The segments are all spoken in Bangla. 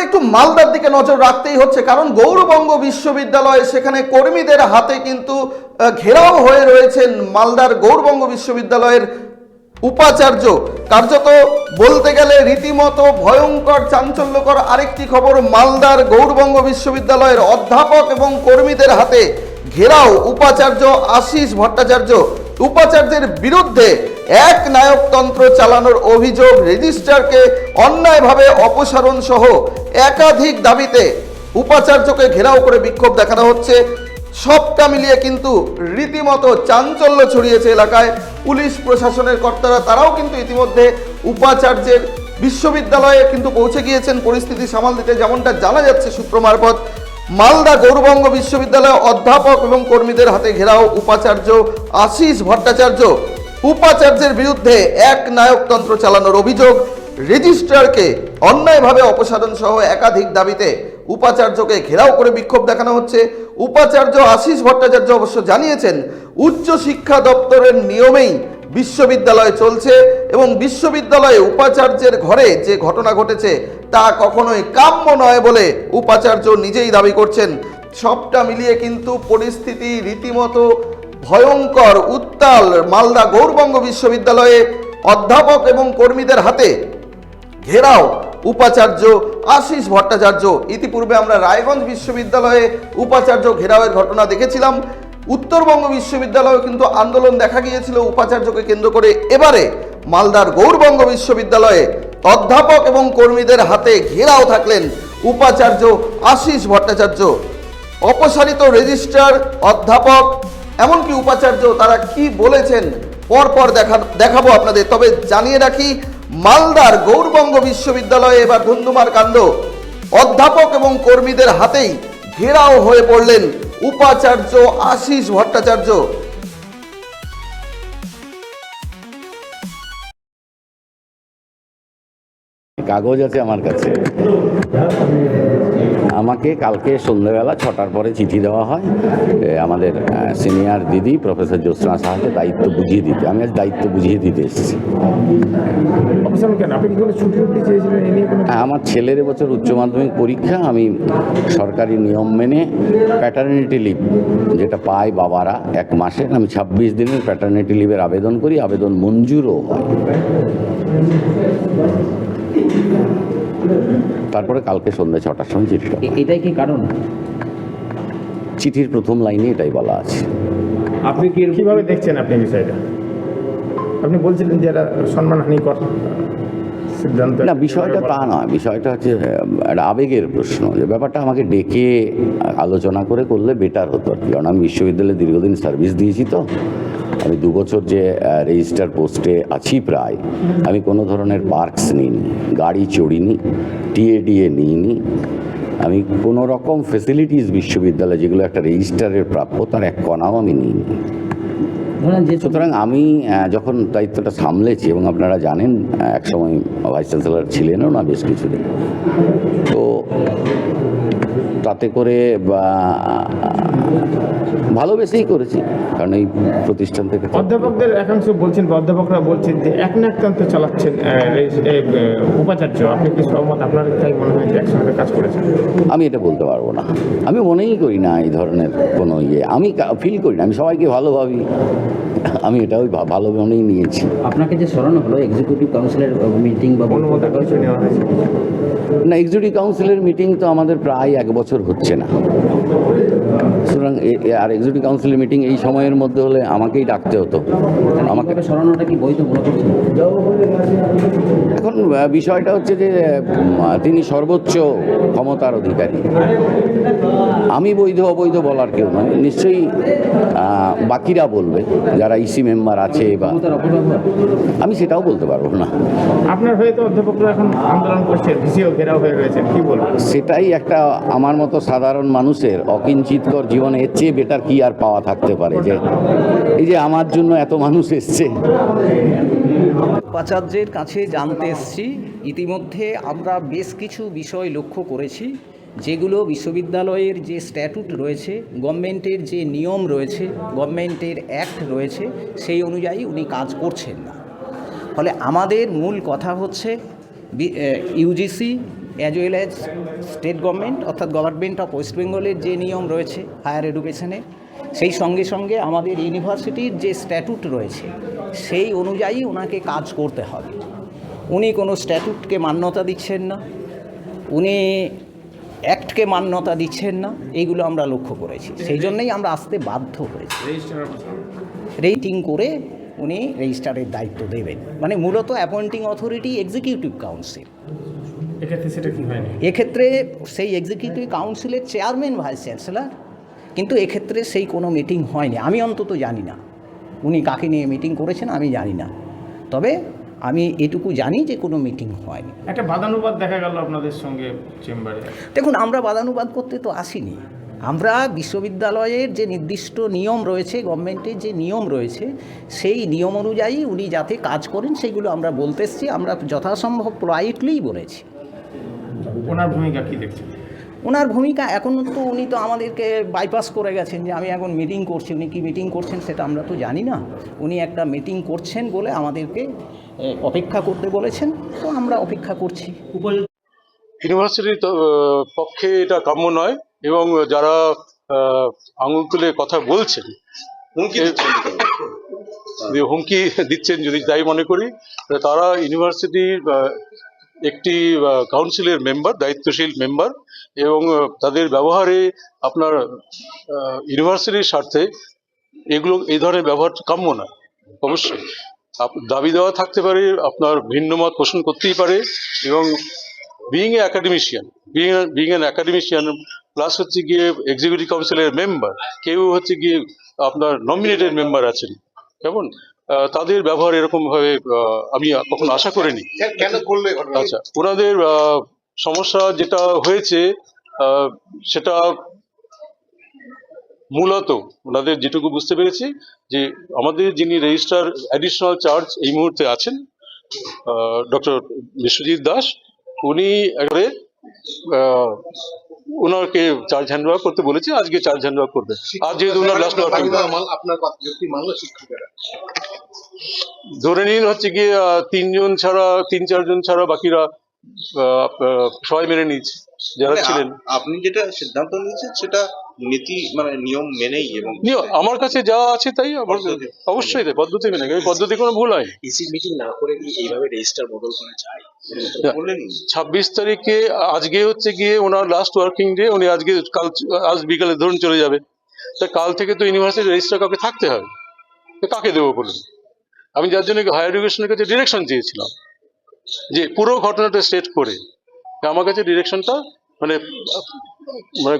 একটু মালদার দিকে নজর রাখতেই হচ্ছে, কারণ গৌড়বঙ্গ বিশ্ববিদ্যালয় সেখানে কর্মীদের হাতে কিন্তু ঘেরাও হয়ে রয়েছেন মালদার গৌড়বঙ্গ বিশ্ববিদ্যালয়ের উপাচার্য। কার্যত বলতে গেলে রীতিমতো ভয়ঙ্কর চাঞ্চল্যকর আরেকটি খবর, মালদার গৌড়বঙ্গ বিশ্ববিদ্যালয়ের অধ্যাপক এবং কর্মীদের হাতে ঘেরাও উপাচার্য আশিস ভট্টাচার্য। উপাচার্যের বিরুদ্ধে এক নায়কতন্ত্র চালানোর অভিযোগ, রেজিস্ট্রারকে অন্যায়ভাবে অপসারণ সহ একাধিক দাবিতে উপাচার্যকে ঘেরাও করে বিক্ষোভ দেখানো হচ্ছে। সবটা মিলিয়ে কিন্তু রীতিমতো চাঞ্চল্য ছড়িয়েছে এলাকায়। পুলিশ প্রশাসনের কর্তারা তারাও কিন্তু ইতিমধ্যে উপাচার্যের বিশ্ববিদ্যালয়ে কিন্তু পৌঁছে গিয়েছেন পরিস্থিতি সামাল দিতে। যেমনটা জানা যাচ্ছে সূত্র মারফত, মালদা গৌড়বঙ্গ বিশ্ববিদ্যালয়ে অধ্যাপক এবং কর্মীদের হাতে ঘেরাও উপাচার্য আশিস ভট্টাচার্য। উপাচার্যের বিরুদ্ধে এক নায়কতন্ত্র চালানোর অভিযোগ, রেজিস্ট্রারকে অন্যায়ভাবে অপসারণ সহ একাধিক দাবিতে উপাচার্যকে ঘেরাও করে বিক্ষোভ দেখানো হচ্ছে। উপাচার্য আশিস ভট্টাচার্য অবশ্য জানিয়েছেন, উচ্চ শিক্ষা দপ্তরের নিয়মেই বিশ্ববিদ্যালয় চলছে এবং বিশ্ববিদ্যালয়ে উপাচার্যের ঘরে যে ঘটনা ঘটেছে তা কখনোই কাম্য নয় বলে উপাচার্য নিজেই দাবি করছেন। সবটা মিলিয়ে কিন্তু পরিস্থিতি রীতিমতো ভয়ঙ্কর, উত্তাল। মালদা গৌড়বঙ্গ বিশ্ববিদ্যালয়ে অধ্যাপক এবং কর্মীদের হাতে ঘেরাও উপাচার্য আশিস ভট্টাচার্য। ইতিপূর্বে আমরা রায়গঞ্জ বিশ্ববিদ্যালয়ে উপাচার্য ঘেরাওয়ের ঘটনা দেখেছিলাম। উত্তরবঙ্গ বিশ্ববিদ্যালয়ে কিন্তু আন্দোলন দেখা গিয়েছিল উপাচার্যকে কেন্দ্র করে। এবারে মালদার গৌড়বঙ্গ বিশ্ববিদ্যালয়ে অধ্যাপক এবং কর্মীদের হাতে ঘেরাও থাকলেন উপাচার্য আশিস ভট্টাচার্য। অপসারিত রেজিস্ট্রার, অধ্যাপক, এমনকি উপাচার্য তারা কি বলেছেন পরপর দেখাবো আপনাদের। তবে জানিয়ে রাখি, মালদার গৌড়বঙ্গ বিশ্ববিদ্যালয়ে এবার ধুন্ধুমার কাণ্ড। অধ্যাপক এবং কর্মীদের হাতেই ঘেরাও হয়ে পড়লেন উপাচার্য আশিস ভট্টাচার্য। কাগজ আছে আমার কাছে। আমাকে কালকে সন্ধ্যাবেলা 6টার পরে চিঠি দেওয়া হয় আমাদের সিনিয়র দিদি প্রফেসর জ্যোৎস্না সাহাকে দায়িত্ব বুঝিয়ে দিতে। আমি আজ দায়িত্ব বুঝিয়ে দিতে এসেছি। আমার ছেলের এবছর উচ্চ মাধ্যমিক পরীক্ষা। আমি সরকারি নিয়ম মেনে প্যাটার্নিটি লিভ যেটা পায় বাবারা 1 মাসের, আমি 26 দিনের প্যাটার্নিটি লিভের আবেদন করি। আবেদন মঞ্জুরও হয়। তারপরে কালকে সন্ধ্যা 6টার সময় চিঠিটা। এটাই কি কারণ? চিঠির প্রথম লাইনে এটাই বলা আছে। আপনি কিভাবে দেখছেন আপনি বিষয়টা? আপনি বলছিলেন যে এটা সম্মানহানিকর সিদ্ধান্ত। না, বিষয়টা তা নয়। বিষয়টা হচ্ছে একটা আবেগের প্রশ্ন। যে ব্যাপারটা আমাকে ডেকে আলোচনা করে করলে বেটার হতো আর কি। কারণ আমি বিশ্ববিদ্যালয়ে দীর্ঘদিন সার্ভিস দিয়েছি, তো আমি 2 বছর যে রেজিস্ট্রার পোস্টে আছি প্রায়, আমি কোনো ধরনের পার্কস নিইনি, গাড়ি চড়িনি, টিএডিএ নিইনি, আমি কোনো রকম ফেসিলিটিস বিশ্ববিদ্যালয়ে যেগুলো একটা রেজিস্ট্রারের প্রাপ্য তার 1 কণাও আমি নিইনি। সুতরাং আমি যখন দায়িত্বটা সামলেছি, এবং আপনারা জানেন একসময় ভাইস চ্যান্সেলর ছিলেনও না বেশ কিছুদিন, তো তাতে করে ভালোবেসেই করেছি। কারণ এই প্রতিষ্ঠান থেকে অধ্যাপকদের একাংশ বলছেন, অধ্যাপকরা বলছেন যে এক নায়কতন্ত্র চালাচ্ছেন উপাচার্য। আপনি কি সহমত? আপনার তাই মনে হয় যে একসঙ্গে কাজ করেছেন? আমি এটা বলতে পারবো না। আমি মনেই করি না এই ধরনের কোনো আমি ফিল করি না। আমি সবাইকে ভালো ভাবি, আমি এটা ওই ভালো মনেই নিয়েছি। আপনাকে যে সরানো হলো এক্সিকিউটিভ কাউন্সিলের মিটিং বা না, এক্সিকিউটিভ কাউন্সিলের মিটিং তো আমাদের প্রায় 1 বছর হচ্ছে না। সুতরাং আর এক্সিকিউটিভ কাউন্সিলের মিটিং এই সময়ের মধ্যে হলে আমাকেই ডাকতে হতো। আমাকে সরানোটা কি বৈধ মনে করছেন? এখন বিষয়টা হচ্ছে যে তিনি সর্বোচ্চ ক্ষমতার অধিকারী। আমি বৈধ অবৈধ বলার কেউ নয়, নিশ্চয়ই বাকিরা বলবে যারা ইসি মেম্বার আছে, বা আমি সেটাও বলতে পারবো না। আপনার হয়ে তো অধ্যাপকরা এখন আন্দোলন করছে, ভিসিও ঘেরাও হয়ে রয়েছে, কি বলবো? সেটাই একটা আমার মতো সাধারণ মানুষের অকিঞ্চিতকর জীবনে এর চেয়ে বেটার কি আর পাওয়া থাকতে পারে, যে এই যে আমার জন্য এত মানুষ এসছে। উপাচার্যের কাছে জানতে এসেছি। ইতিমধ্যে আমরা বেশ কিছু বিষয় লক্ষ্য করেছি, যেগুলো বিশ্ববিদ্যালয়ের যে স্ট্যাটুট রয়েছে, গভর্নমেন্টের যে নিয়ম রয়েছে, গভর্নমেন্টের অ্যাক্ট রয়েছে, সেই অনুযায়ী উনি কাজ করছেন না। ফলে আমাদের মূল কথা হচ্ছে UGC as well as state government অর্থাৎ গভর্নমেন্ট অফ ওয়েস্ট বেঙ্গলের যে নিয়ম রয়েছে হায়ার এডুকেশনে, সেই সঙ্গে সঙ্গে আমাদের ইউনিভার্সিটির যে স্ট্যাটুট রয়েছে সেই অনুযায়ী ওনাকে কাজ করতে হবে। উনি কোনো স্ট্যাটুটকে মান্যতা দিচ্ছেন না, উনি অ্যাক্টকে মান্যতা দিচ্ছেন না, এইগুলো আমরা লক্ষ্য করেছি। সেই জন্যই আমরা আসতে বাধ্য হয়েছি। রেটিং করে উনি রেজিস্ট্রারের দায়িত্ব দেবেন, মানে মূলত অ্যাপয়েন্টিং অথরিটি এক্সিকিউটিভ কাউন্সিল। এক্ষেত্রে সেটা কি হয়নি? এক্ষেত্রে সেই এক্সিকিউটিভ কাউন্সিলের চেয়ারম্যান ভাইস চ্যান্সেলর, কিন্তু এক্ষেত্রে সেই কোনো মিটিং হয়নি, আমি অন্তত জানি না। উনি কাকে নিয়ে মিটিং করেছেন আমি জানি না, তবে আমি এটুকু জানি যে কোনো মিটিং হয়নি। একটা বাদানুবাদ দেখা গেল আপনাদের সঙ্গে চেম্বারে। দেখুন, আমরা বাদানুবাদ করতে তো আসিনি। আমরা বিশ্ববিদ্যালয়ের যে নির্দিষ্ট নিয়ম রয়েছে, গভর্নমেন্টের যে নিয়ম রয়েছে, সেই নিয়ম অনুযায়ী উনি যাতে কাজ করেন সেইগুলো আমরা বলতে এসেছি। আমরা যথাসম্ভব পোলাইটলিই বলেছি। ওনার ভূমিকা কী দেখছেন? ওনার ভূমিকা এখন তো উনি তো আমাদেরকে বাইপাস করে গেছেন যে আমি এখন মিটিং করছি। উনি কি মিটিং করছেন সেটা আমরা তো জানি না। উনি একটা মিটিং করছেন বলে আমাদেরকে অপেক্ষা করতে বলেছেন, তো আমরা অপেক্ষা করছি। ইউনিভার্সিটির পক্ষে এটা কাম্য নয়, এবং যারা আঙুল তুলে কথা বলছেন, হুমকি দিচ্ছেন যদি তাই মনে করি, তারা ইউনিভার্সিটির একটি কাউন্সিলের মেম্বার, দায়িত্বশীল মেম্বার, এবং তাদের ব্যবহারে আপনার ইউনিভার্সিটির স্বার্থে এগুলো এই ধরনের ব্যবহার কাম্য না। অবশ্যই দাবি দেওয়া থাকতে পারে, আপনার ভিন্ন মত পোষণ করতেই পারে, এবং বিইং অ্যান অ্যাকাডেমিশিয়ান প্লাস হচ্ছে গিয়ে এক্সিকিউটিভ কাউন্সিলের মেম্বার, কেউ হচ্ছে গিয়ে আপনার নমিনেটেড মেম্বার আছেন, কেমন তাদের ব্যবহার এরকম ভাবে আমি কখনো আশা করিনি। আচ্ছা, ওনাদের সমস্যা যেটা হয়েছে সেটা মূলত ওনাদের যেটুকু বুঝতে পেরেছি যে আমাদের যিনি রেজিস্ট্রার অ্যাডিশনাল চার্জ এই মুহূর্তে আছেন ডক্টর বিশ্বজিৎ দাস, উনি একবারে ওনাকে চার্জ হ্যান্ড ওভার করতে বলেছে। আজকে চার্জ হ্যান্ড ওভার করবে। আর যেহেতু ওনার লাস্ট ধরে নিন হচ্ছে গিয়ে 3-4 জন ছাড়া বাকিরা সবাই মেনে নিয়েছে যারা ছিলেন। আপনি যেটা সিদ্ধান্ত নিয়েছেন সেটা নীতি মানে নিয়ম মেনেই, এবং আমার কাছে যা আছে তাই অবশ্যই পদ্ধতি মেনে, পদ্ধতি কোনো ভুল হয়। ইসি মিটিং না করে কি এইভাবে রেজিস্টার বদল করা যায়? 26 তারিখে আজকে হচ্ছে গিয়ে ওনার লাস্ট ওয়ার্কিং ডে। উনি আজ বিকালে ধরুন চলে যাবে, তা কাল থেকে তো ইউনিভার্সিটি রেজিস্ট্রার কাউকে থাকতে হবে। কাকে দেবো বলুন? আমি যার জন্য হায়ার এডুকেশনের কাছে ডিরেকশন চেয়েছিলাম যে পুরো ঘটনাটা স্টেট করে, আমার কাছে ডিরেকশনটা মানে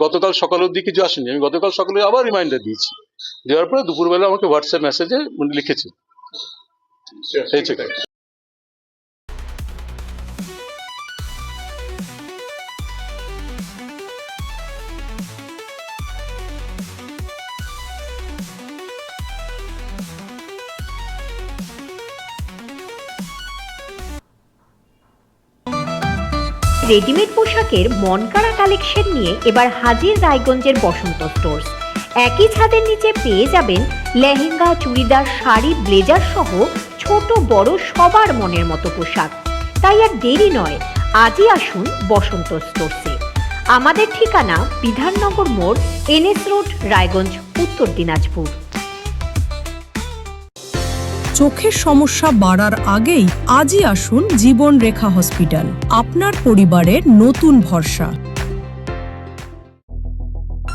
গতকাল সকাল অবধি কিছু আসেনি। আমি গতকাল সকালে আবার রিমাইন্ডার দিয়েছি, দেওয়ার পরে দুপুরবেলা আমাকে হোয়াটসঅ্যাপ মেসেজে লিখেছে। রেডিমেড পোশাকের মনকাড়া কালেকশন নিয়ে এবার হাজির রায়গঞ্জের বসন্ত স্টোর্স। একই ছাদের নিচে পেয়ে যাবেন লেহেঙ্গা, চুড়িদার, শাড়ি, ব্লেজার সহ ছোট বড় সবার মনের মতো পোশাক। তাই আর দেরি নয়, আজই আসুন বসন্ত স্টোর্সে। আমাদের ঠিকানা বিধাননগর মোড়, NS রোড, রায়গঞ্জ, উত্তর দিনাজপুর। চোখের সমস্যা বাড়ার আগেই আজই আসুন জীবন রেখা হসপিটাল, আপনার পরিবারের নতুন ভরসা।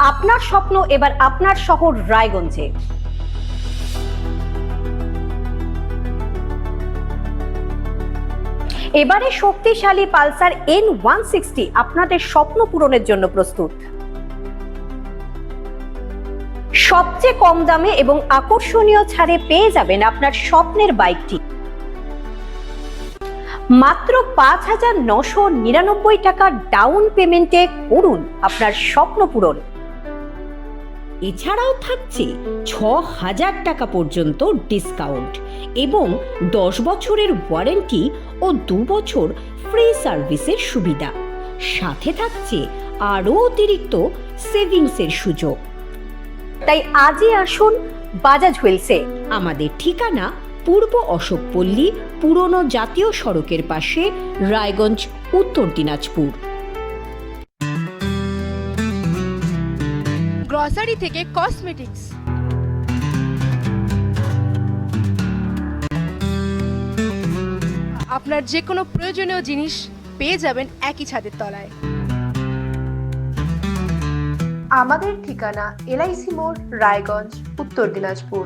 আপনার স্বপ্ন এবার আপনার শহর রায়গঞ্জে। এবারে শক্তিশালী পালসার N160 আপনাদের স্বপ্ন পূরণের জন্য প্রস্তুত। সবচেয়ে কম দামে এবং আকর্ষণীয় ছাড়ে পেয়ে যাবেন আপনার স্বপ্নের বাইকটি। মাত্র 5,999 টাকা ডাউন পেমেন্টে করুন আপনার স্বপ্ন পূরণ। এছাড়াও থাকছে 6,000 টাকা পর্যন্ত ডিসকাউন্ট এবং 10 বছরের ওয়ারেন্টি ও 2 বছর ফ্রি সার্ভিসের সুবিধা। সাথে থাকছে আরও অতিরিক্ত সেভিংসের সুযোগ। তাই আজই আসুন বাজাজ হুইলসে। আমাদের ঠিকানা পূর্ব অশোকপল্লী, পুরনো জাতীয় সড়কের পাশে, রায়গঞ্জ, উত্তর দিনাজপুর। গ্রসারি থেকে কসমেটিক্স, আপনার যে কোনো প্রয়োজনীয় জিনিস পেয়ে যাবেন একই ছাদের তলায়। আমাদের ঠিকানা LIC মোড়, রায়গঞ্জ, উত্তর দিনাজপুর।